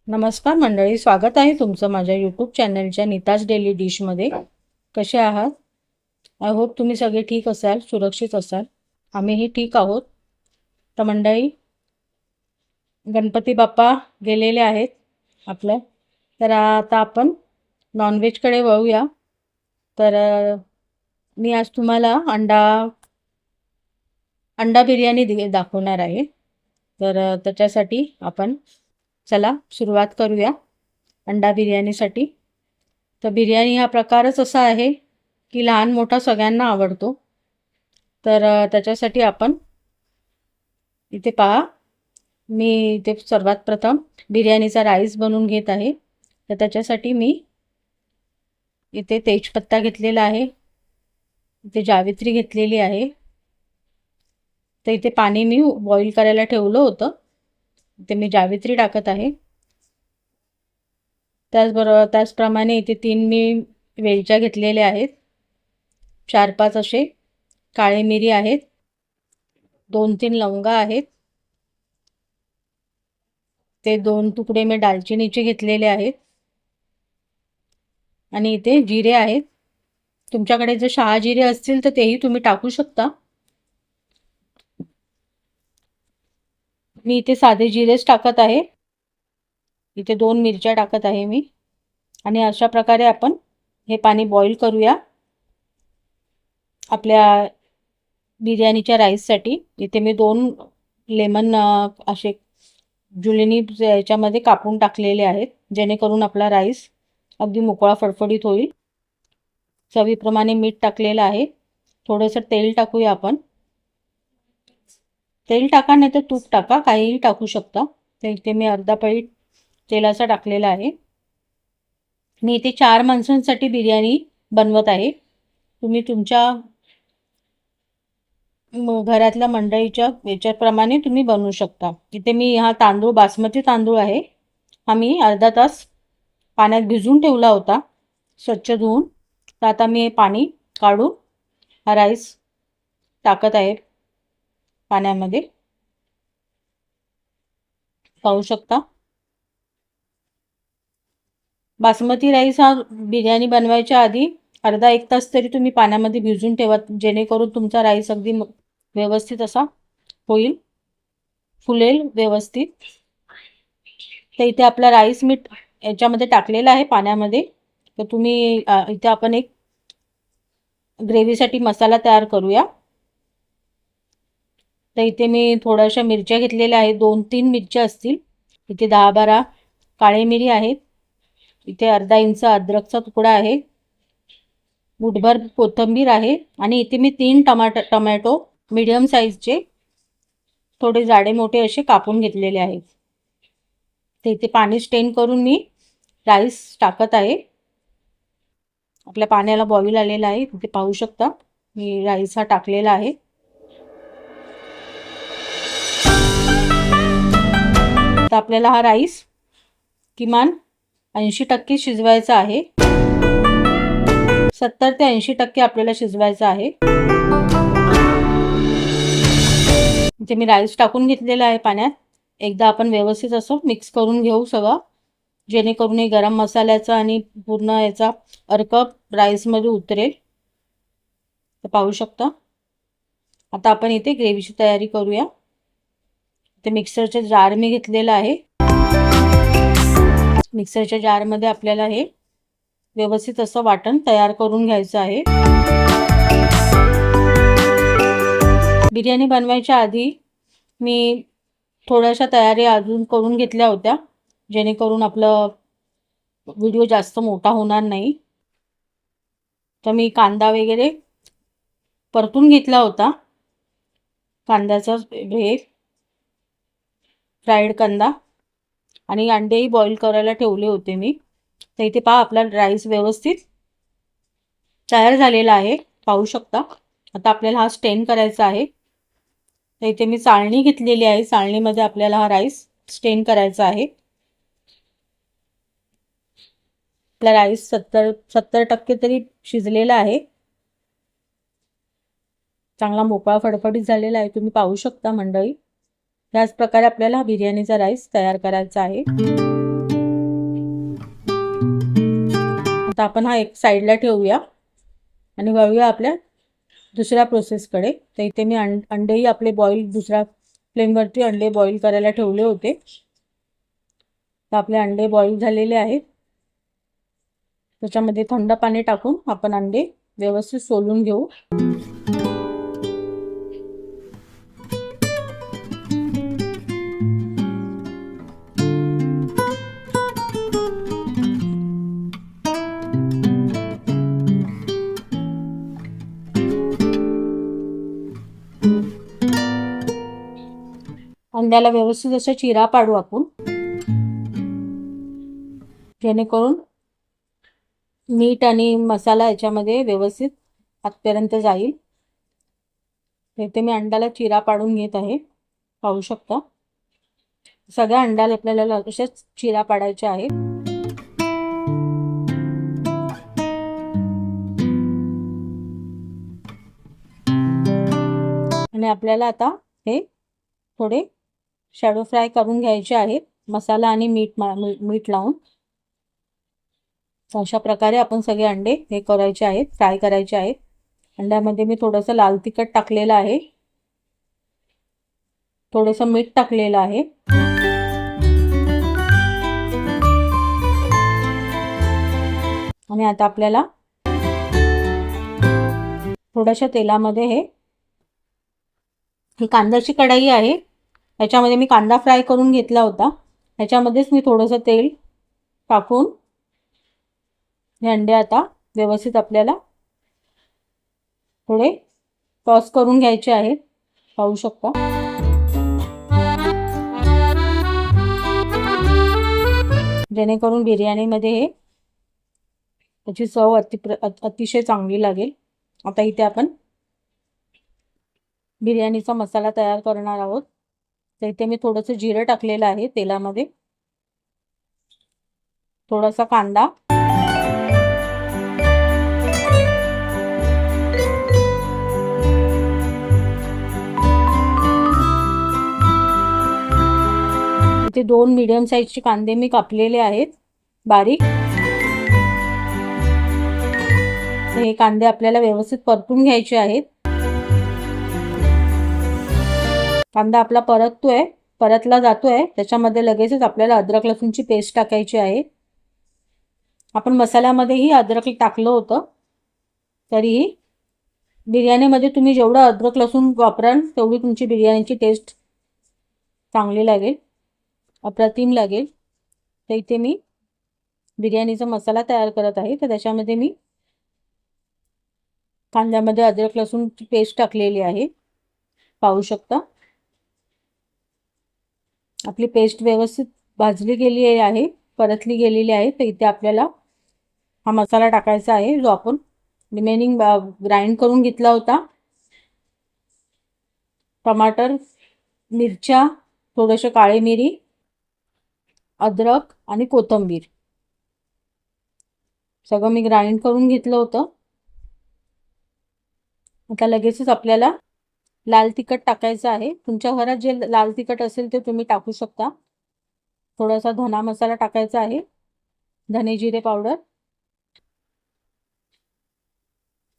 नमस्कार मंडळी, स्वागत आहे तुमचं माझ्या यूट्यूब चॅनलच्या नीताज डेली डिशमध्ये. कसे आहात? आय होप तुम्ही सगळे ठीक असाल, सुरक्षित असाल. आम्हीही ठीक आहोत. तर मंडळी, गणपती बाप्पा गेलेले आहेत आपलं. तर आता आपण नॉनव्हेजकडे वळूया. तर मी आज तुम्हाला अंडा बिर्याणी दाखवणार आहे. तर त्याच्यासाठी आपण चला सुरुवात करूया. अंडा बिर्याणीसाठी तर बिर्याणी हा प्रकारच असा आहे की लहान मोठा सगळ्यांना आवडतो. तर त्याच्यासाठी आपण इथे पहा, मी इथे सर्वात प्रथम बिर्याणीचा राईस बनवून घेत आहे. तर त्याच्यासाठी मी इथे तेजपत्ता घेतलेला आहे, इथे जावित्री घेतलेली आहे. तर इथे पाणी मी बॉईल करायला ठेवलं होतं, इथे मी जावित्री टाकत आहे. त्याचप्रमाणे इथे 3 मी वेलच्या घेतलेल्या आहेत, 4-5 असे काळे मिरी आहेत, 2-3 लवंगा आहेत, ते 2 तुकडे मी दालचिनीचे घेतलेले आहेत आणि इथे जिरे आहेत. तुमच्याकडे जर शहाजिरे असतील तर तेही तुम्ही टाकू शकता. मी इथे साधे जिरेच टाकत आहे. इथे 2 मिरच्या टाकत आहे मी. आणि अशा प्रकारे आपण हे पाणी बॉईल करूया आपल्या बिर्याणीच्या राईससाठी. इथे मी 2 लेमन असे जुलिनी याच्यामध्ये कापून टाकलेले आहेत, जेणेकरून आपला राईस अगदी मोकळा फडफडीत होईल. चवीप्रमाणे मीठ टाकलेलं आहे. थोडंसं तेल टाकूया आपण. तेल टाका नाही तर तूप टाका, काहीही टाकू शकता. तर इथे मी अर्धा पळी तेलाचा टाकलेला आहे. मी इथे 4 माणसांसाठी बिर्याणी बनवत आहे. तुम्ही तुमच्या घरातल्या मंडळीच्या याच्याप्रमाणे तुम्ही बनवू शकता. इथे मी हा तांदूळ बासमती तांदूळ आहे, हा मी अर्धा तास पाण्यात भिजवून ठेवला होता, स्वच्छ धुवून. तर आता मी हे पाणी काढून हा राईस टाकत आहे पाण्यामध्ये, पाहू शकता. बासमती राईस हा बिर्याणी बनवायच्या आधी अर्धा 1 तास तरी तुम्ही पाण्यामध्ये भिजवून ठेवा, जेणेकरून तुमचा राईस अगदी व्यवस्थित असा होईल, फुलेल व्यवस्थित. तर इथे आपला राईस मी याच्यामध्ये टाकलेला आहे पाण्यामध्ये. तर तुम्ही इथे आपण एक ग्रेव्हीसाठी मसाला तयार करूया. तर इथे मी थोड्याशा मिरच्या घेतलेल्या आहेत, 2-3 मिरच्या असतील. इथे 10-12 काळे मिरी आहेत. इथे अर्धा इंच अद्रकचा तुकडा आहे, मुठभर कोथिंबीर आहे. आणि इथे मी 3 टोमॅटो मीडियम साईजचे थोडे जाडे मोठे असे कापून घेतलेले आहेत. ते इथे पाणी स्ट्रेन करून मी राईस टाकत आहे. आपल्या पाण्याला बॉईल आलेला आहे, तिथे पाहू शकता मी राईस हा टाकलेला आहे. तर आपल्याला हा राईस किमान 80% शिजवायचा आहे. 70 ते 80% आपल्याला शिजवायचा आहे. इथे मी राईस टाकून घेतलेला आहे पाण्यात. एकदा आपण व्यवस्थित असं मिक्स करून घेऊ सगळं, जेणेकरून हे गरम मसाल्याचा आणि पूर्ण याचा अर्क राईसमध्ये उतरेल. तर पाहू शकता. आता आपण इथे ग्रेव्हीची तयारी करूया. इथे मिक्सरचे जार मी घेतलेला आहे. मिक्सरच्या जारमध्ये आपल्याला हे व्यवस्थित असं वाटण तयार करून घ्यायचं आहे. बिर्याणी बनवायच्या आधी मी थोड्याशा तयारी अजून करून घेतल्या होत्या, जेणेकरून आपलं व्हिडिओ जास्त मोठा होणार नाही. तर मी कांदा वगैरे परतून घेतला होता, कांद्याचा हे फ्राईड कांदा. आणि अंडेही बॉईल करायला ठेवले होते मी. तर इथे पहा आपला राईस व्यवस्थित तयार झालेला आहे, पाहू शकता. आता आपल्याला हा स्टेन करायचा आहे. तर इथे मी चाळणी घेतलेली आहे, चाळणीमध्ये आपल्याला हा राईस स्टेन करायचा आहे. आपला राईस 70% तरी शिजलेला आहे, चांगला मोकळा फडफडीत झालेला आहे, तुम्ही पाहू शकता मंडळी. याच प्रकारे आपल्याला बिर्याणीचा राईस तयार करायचा आहे. आता आपण हा एक साईडला ठेवूया आणि वळूया आपल्या दुसऱ्या प्रोसेसकडे. तर इथे मी अंडेही आपले बॉईल दुसऱ्या फ्लेमवरती अंडे बॉईल करायला ठेवले होते. तर आपले अंडे बॉईल झालेले आहेत. त्याच्यामध्ये थंड पाणी टाकून आपण अंडे व्यवस्थित सोलून घेऊ. अंड्याला व्यवस्थित असा चिरा पाडू आपण, जेणेकरून मीठ आणि मसाला याच्यामध्ये व्यवस्थित आतपर्यंत जाईल. इथे मी अंड्याला चिरा पाडून घेत आहे, पाहू शकता. सगळ्या अंड्याला आपल्याला अशाच चिरा पाडायच्या आहेत. आणि आपल्याला आता हे थोडे शॅडो फ्राय करून घ्यायचे आहेत मसाला आणि मीठ लावून. अशा प्रकारे आपण सगळे अंडे हे करायचे आहेत, फ्राय करायचे आहेत. अंड्यामध्ये मी थोडंसं लाल तिखट टाकलेलं आहे, थोडंसं मीठ टाकलेलं आहे. आणि आता आपल्याला थोड्याशा तेलामध्ये ही कांद्याची कढाई आहे, याच्यामध्ये मी कांदा फ्राय करून घेतला होता. ह्याच्यामध्येच मी थोडंसं तेल टाकून हे अंडे आता व्यवस्थित आपल्याला थोडे टॉस करून घ्यायचे आहेत, पाहू शकता. जेणेकरून बिर्याणीमध्ये त्याची चव अतिशय चांगली लागेल. आता इथे आपण बिर्याणीचा मसाला तयार करणार आहोत. तर इथे मी थोडंसं जिरं टाकलेलं आहे तेलामध्ये, थोडासा कांदा, इथे 2 मीडियम साईजचे कांदे मी कापलेले आहेत बारीक. हे कांदे आपल्याला व्यवस्थित परतून घ्यायचे आहेत. कांदा आपला परतला जातोय, त्याच्यामध्ये लगेचच आपल्याला अद्रक लसूणची पेस्ट टाकायची आहे. आपण मसाल्यामध्येही अद्रक टाकलं होतं, तरीही बिर्याणीमध्ये तुम्ही जेवढं अद्रक लसूण वापराल तेवढी तुमची बिर्याणीची टेस्ट चांगली लागेल, अप्रतिम लागेल. तर इथे मी बिर्याणीचा मसाला तयार करत आहे. तर त्याच्यामध्ये मी कांद्यामध्ये अद्रक लसूणची पेस्ट टाकलेली आहे, पाहू शकता. आपली पेस्ट व्यवस्थित भाजली गेली आहे, परतली गेलेली आहे. तर इथे आपल्याला हा मसाला टाकायचा आहे, जो आपण रिमेनिंग ग्राइंड करून घेतला होता. टमाटर, मिरच्या, थोडेसे काळे मिरी, अद्रक आणि कोथिंबीर सगळं मी ग्राइंड करून घेतलं होतं. आता लगेचच आपल्याला लाल तिखट टाकायचं आहे. तुमच्या घरात जे लाल तिखट असेल ते तुम्ही टाकू शकता. थोडासा धना मसाला टाकायचा आहे, धने जिरे पावडर.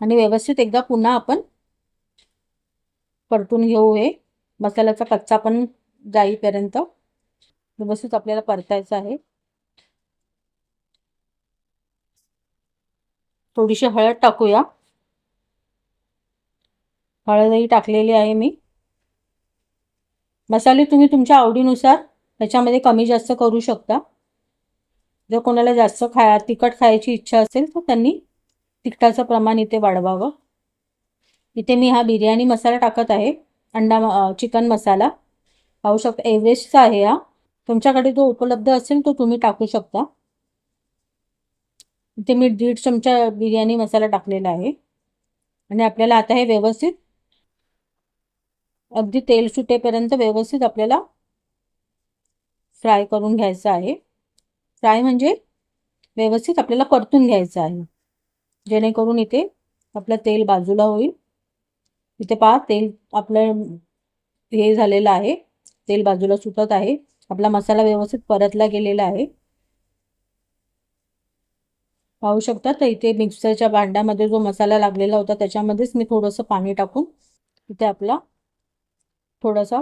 आणि व्यवस्थित एकदा पुन्हा आपण परतून घेऊ. हे मसाल्याचा कच्चा पण जाईपर्यंत व्यवस्थित आपल्याला परतायचं आहे. थोडीशी हळद टाकूया, हळदही टाकलेली आहे मी. मसाले तुम्ही तुमच्या आवडीनुसार त्याच्यामध्ये कमी जास्त करू शकता. जर कोणाला जास्त तिखट खायची इच्छा असेल तर त्यांनी तिखटाचं प्रमाण इथे वाढवावं. इथे मी हा बिर्याणी मसाला टाकत आहे, चिकन मसाला, पाहू शकता. एव्हरेस्टचा आहे हा, तुमच्याकडे जो उपलब्ध असेल तो तुम्ही टाकू शकता. इथे मी 1.5 चमचा बिर्याणी मसाला टाकलेला आहे. आणि आपल्याला आता हे व्यवस्थित अगदी तेल सुटेपर्यंत व्यवस्थित आपल्याला फ्राय करून घ्यायचं आहे. फ्राय म्हणजे व्यवस्थित आपल्याला परतून घ्यायचं आहे, जेणेकरून इथे आपलं तेल बाजूला होईल. इथे पहा, तेल आपलं हे झालेलं आहे, तेल बाजूला सुटत आहे. आपला मसाला व्यवस्थित परतला गेलेला आहे. पाहू शकता. तर इथे मिक्सरच्या भांड्यामध्ये जो मसाला लागलेला होता त्याच्यामध्येच मी थोडंसं पाणी टाकून इथे आपला थोडासा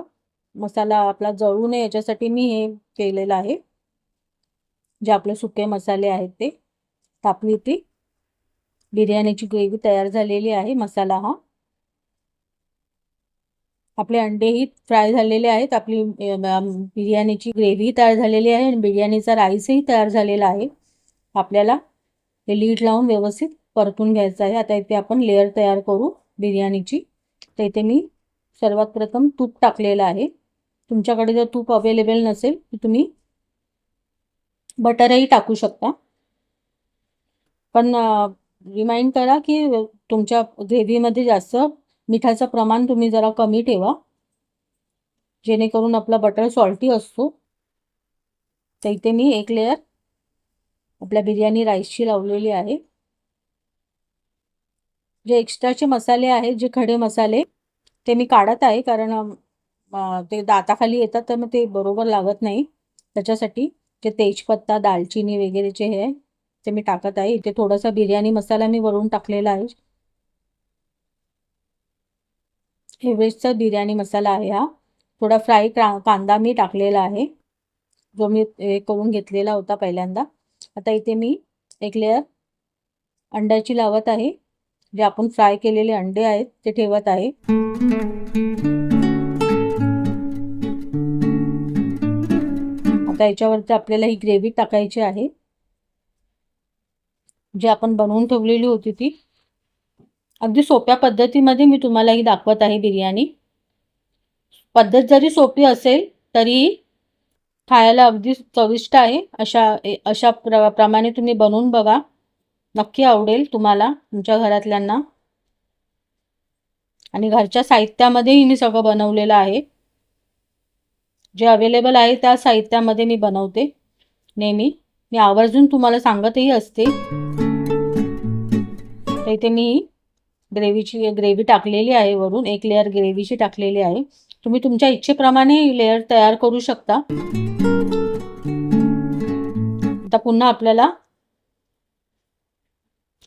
मसाला आपला जळू नये याच्यासाठी मी हे केलेलं आहे. जे आपले सुके मसाले आहेत ते. आपली ती बिर्याणीची ग्रेव्ही तयार झालेली आहे. मसाला हा. आपले अंडेही फ्राय झालेले आहेत. आपली बिर्याणीची ग्रेव्ही तयार झालेली आहे आणि बिर्याणीचा राईसही तयार झालेला आहे. आपल्याला हे लीड लावून व्यवस्थित परतून घ्यायचं आहे. आता इथे आपण लेअर तयार करू बिर्याणीची. तर इथे मी सर्वात प्रथम तूप टाकलेलं आहे. तुमच्याकडे जर तूप अवेलेबल नसेल तर तुम्ही बटरही टाकू शकता. पण रिमाइंड करा की तुमच्या ग्रेव्हीमध्ये जास्त मिठाचं प्रमाण तुम्ही जरा कमी ठेवा, जेणेकरून आपला बटर सॉल्टी असतो. तर इथे मी एक लेअर आपल्या बिर्याणी राईसची लावलेली आहे. जे एक्स्ट्राचे मसाले आहेत, जे खडे मसाले, ते मी काढत आहे, कारण ते दाताखाली येतात तर मग ते बरोबर लागत नाही. त्याच्यासाठी जे तेजपत्ता, दालचिनी वगैरेचे हे ते मी टाकत आहे. इथे थोडासा बिर्याणी मसाला मी वरून टाकलेला आहे. एव्हरेस्टचा बिर्याणी मसाला आहे हा. थोडा फ्राय कांदा मी टाकलेला आहे, जो मी हे करून घेतलेला होता पहिल्यांदा. आता इथे मी एक लेअर अंड्याची लावत आहे. जे आपण फ्राय केलेले अंडे आहेत ते ठेवत आहे. आता याच्यावरती आपल्याला ही ग्रेव्ही टाकायची आहे, जी आपण बनवून ठेवलेली होती ती. अगदी सोप्या पद्धतीमध्ये मी तुम्हाला ही दाखवत आहे बिर्याणी. पद्धत जरी सोपी असेल तरी खायला अगदी चविष्ट आहे. अशा प्रमाणे तुम्ही बनवून बघा. नक्की आवडेल तुम्हाला, तुमच्या घरातल्यांना. आणि घरच्या साहित्यामध्येही मी सगळं बनवलेलं आहे. जे अवेलेबल आहे त्या साहित्यामध्ये मी बनवते नेहमी. मी आवर्जून तुम्हाला सांगतही असते. तर इथे मी ग्रेव्ही टाकलेली आहे वरून. एक लेअर ग्रेव्हीची टाकलेली आहे. तुम्ही तुमच्या इच्छेप्रमाणे लेअर तयार करू शकता. आता पुन्हा आपल्याला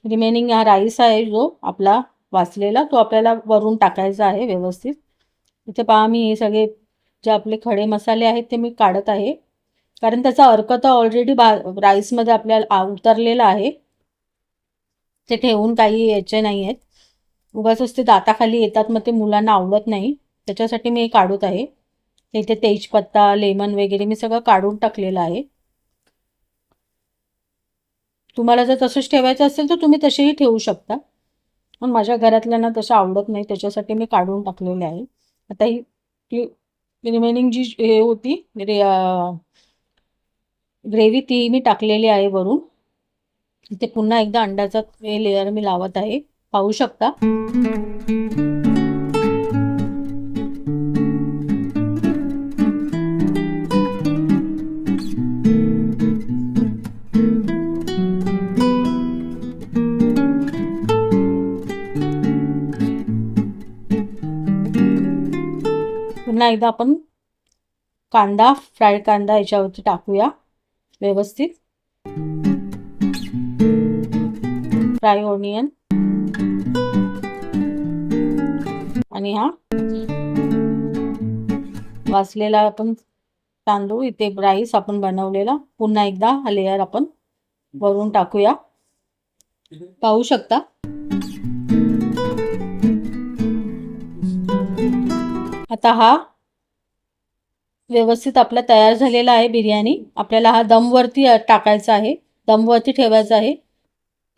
रिमेनिंग हा राईस आहे जो आपला वाचलेला, तो आपल्याला वरून टाकायचा आहे व्यवस्थित. इथे पहा, मी हे सगळे जे आपले खडे मसाले आहेत ते मी काढत आहे, कारण त्याचा अर्क तर ऑलरेडी राईसमध्ये आपल्याला उतरलेला आहे. ते ठेवून काही याचे नाही आहेत. उगाच ते दाताखाली येतात, मग ते मुलांना आवडत नाही. त्याच्यासाठी मी हे काढत आहे. इथे तेजपत्ता, लेमन वगैरे मी सगळं काढून टाकलेलं आहे. तुम्हाला जर तसंच ठेवायचं असेल तर तुम्ही तसेही ठेवू शकता, पण माझ्या घरातल्यांना तसं आवडत नाही, त्याच्यासाठी मी काढून टाकलेले आहे. आता ही रिमेनिंग जी हे होती ग्रेव्ही, ती मी टाकलेली आहे वरून. इथे पुन्हा एकदा अंड्याचा हे लेअर मी लावत आहे, पाहू शकता. पुन्हा एकदा आपण कांदा, फ्राईड कांदा याच्यावरती टाकूया व्यवस्थित. फ्राय ऑनियन आणि हा वाचलेला आपण तांदूळ, इथे राईस आपण बनवलेला, पुन्हा एकदा हा लेअर आपण वरून टाकूया. पाहू शकता. आता हा व्यवस्थित आपला तयार झालेला आहे बिर्याणी. आपल्याला हा दमवरती टाकायचा आहे, दमवरती ठेवायचा आहे.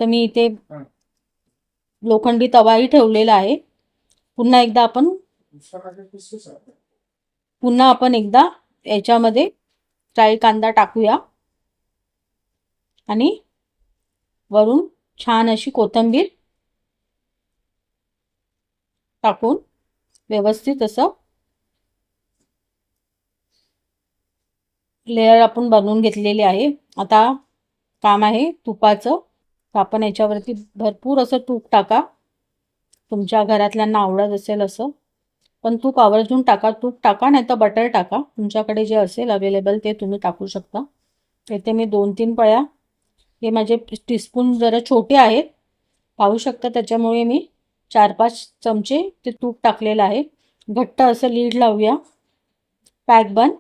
तर मी इथे लोखंडी तवाही ठेवलेला आहे. पुन्हा आपण एकदा याच्यामध्ये फ्राय कांदा टाकूया आणि वरून छान अशी कोथिंबीर टाकून व्यवस्थित असं लेअर आपण बनवून घेतलेले आहे. आता काम आहे तुपाचं. तर आपण याच्यावरती भरपूर असं तूप टाका, तुमच्या घरातल्यांना आवडत असेल असं. पण तूप आवर्जून टाका. तूप टाका, नाही तर बटर टाका. तुमच्याकडे जे असेल अवेलेबल ते तुम्ही टाकू शकता. इथे मी 2-3 पळ्या हे माझे टीस्पून जरा छोटे आहेत, पाहू शकता, त्याच्यामुळे मी 4-5 चमचे ते तूप टाकलेलं आहे. घट्ट असं लीड लावूया. पॅक बन.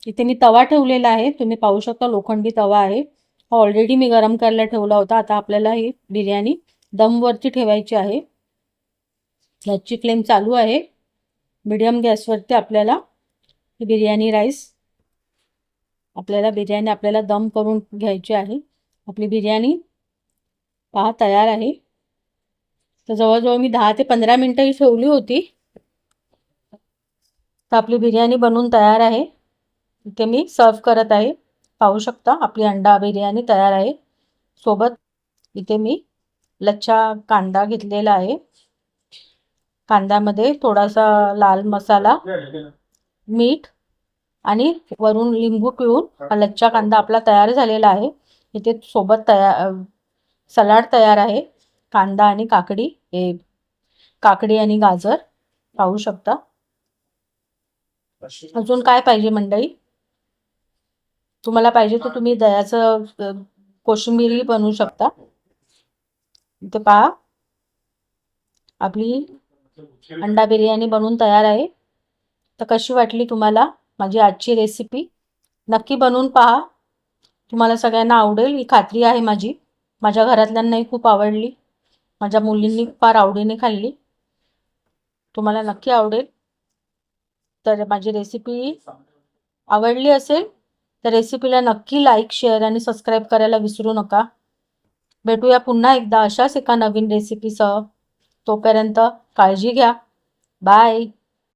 इथे मी तवा ठेवलेला आहे, तुम्ही पाहू शकता लोखंडी तवा आहे. ऑलरेडी मी गरम करायला ठेवला होता. आता आपल्याला ही बिर्याणी दमवरती ठेवायची आहे. गॅसची फ्लेम चालू आहे. मीडियम गॅसवरती आपल्याला ही बिर्याणी राईस आपल्याला दम करून घ्यायची आहे. आपली बिर्याणी पहा तयार आहे. तर जवळजवळ मी 10 ते 15 मिनटं ही ठेवली होती. तर आपली बिर्याणी बनवून तयार आहे. इथे मी सर्व करत आहे. पाहू शकता आपली अंडा बिर्याणी तयार आहे. सोबत इथे मी लच्छा कांदा घेतलेला आहे. कांद्यामध्ये थोडासा लाल मसाला, मीठ आणि वरून लिंबू पिळून हा लच्छा कांदा आपला तयार झालेला आहे. इथे सोबत सलाड तयार आहे. कांदा आणि काकडी आणि गाजर पाहू शकता. अजून काय पाहिजे मंडळी? तुम्हाला पाहिजे तर तुम्ही दह्याचं कोशिंबीरही बनवू शकता. इथे पहा आपली अंडा बिर्याणी बनवून तयार आहे. तर कशी वाटली तुम्हाला माझी आजची रेसिपी? नक्की बनवून पहा. तुम्हाला सगळ्यांना आवडेल ही खात्री आहे माझी. माझ्या घरातल्यांनाही खूप आवडली. माझ्या मुलींनी फार आवडीने खाल्ली. तुम्हाला नक्की आवडेल. तर माझी रेसिपी आवडली असेल तर रेसिपीला नक्की लाईक, शेअर आणि सबस्क्राईब करायला विसरू नका. भेटूया पुन्हा एकदा अशाच एका नवीन रेसिपीसह. तोपर्यंत काळजी घ्या. बाय.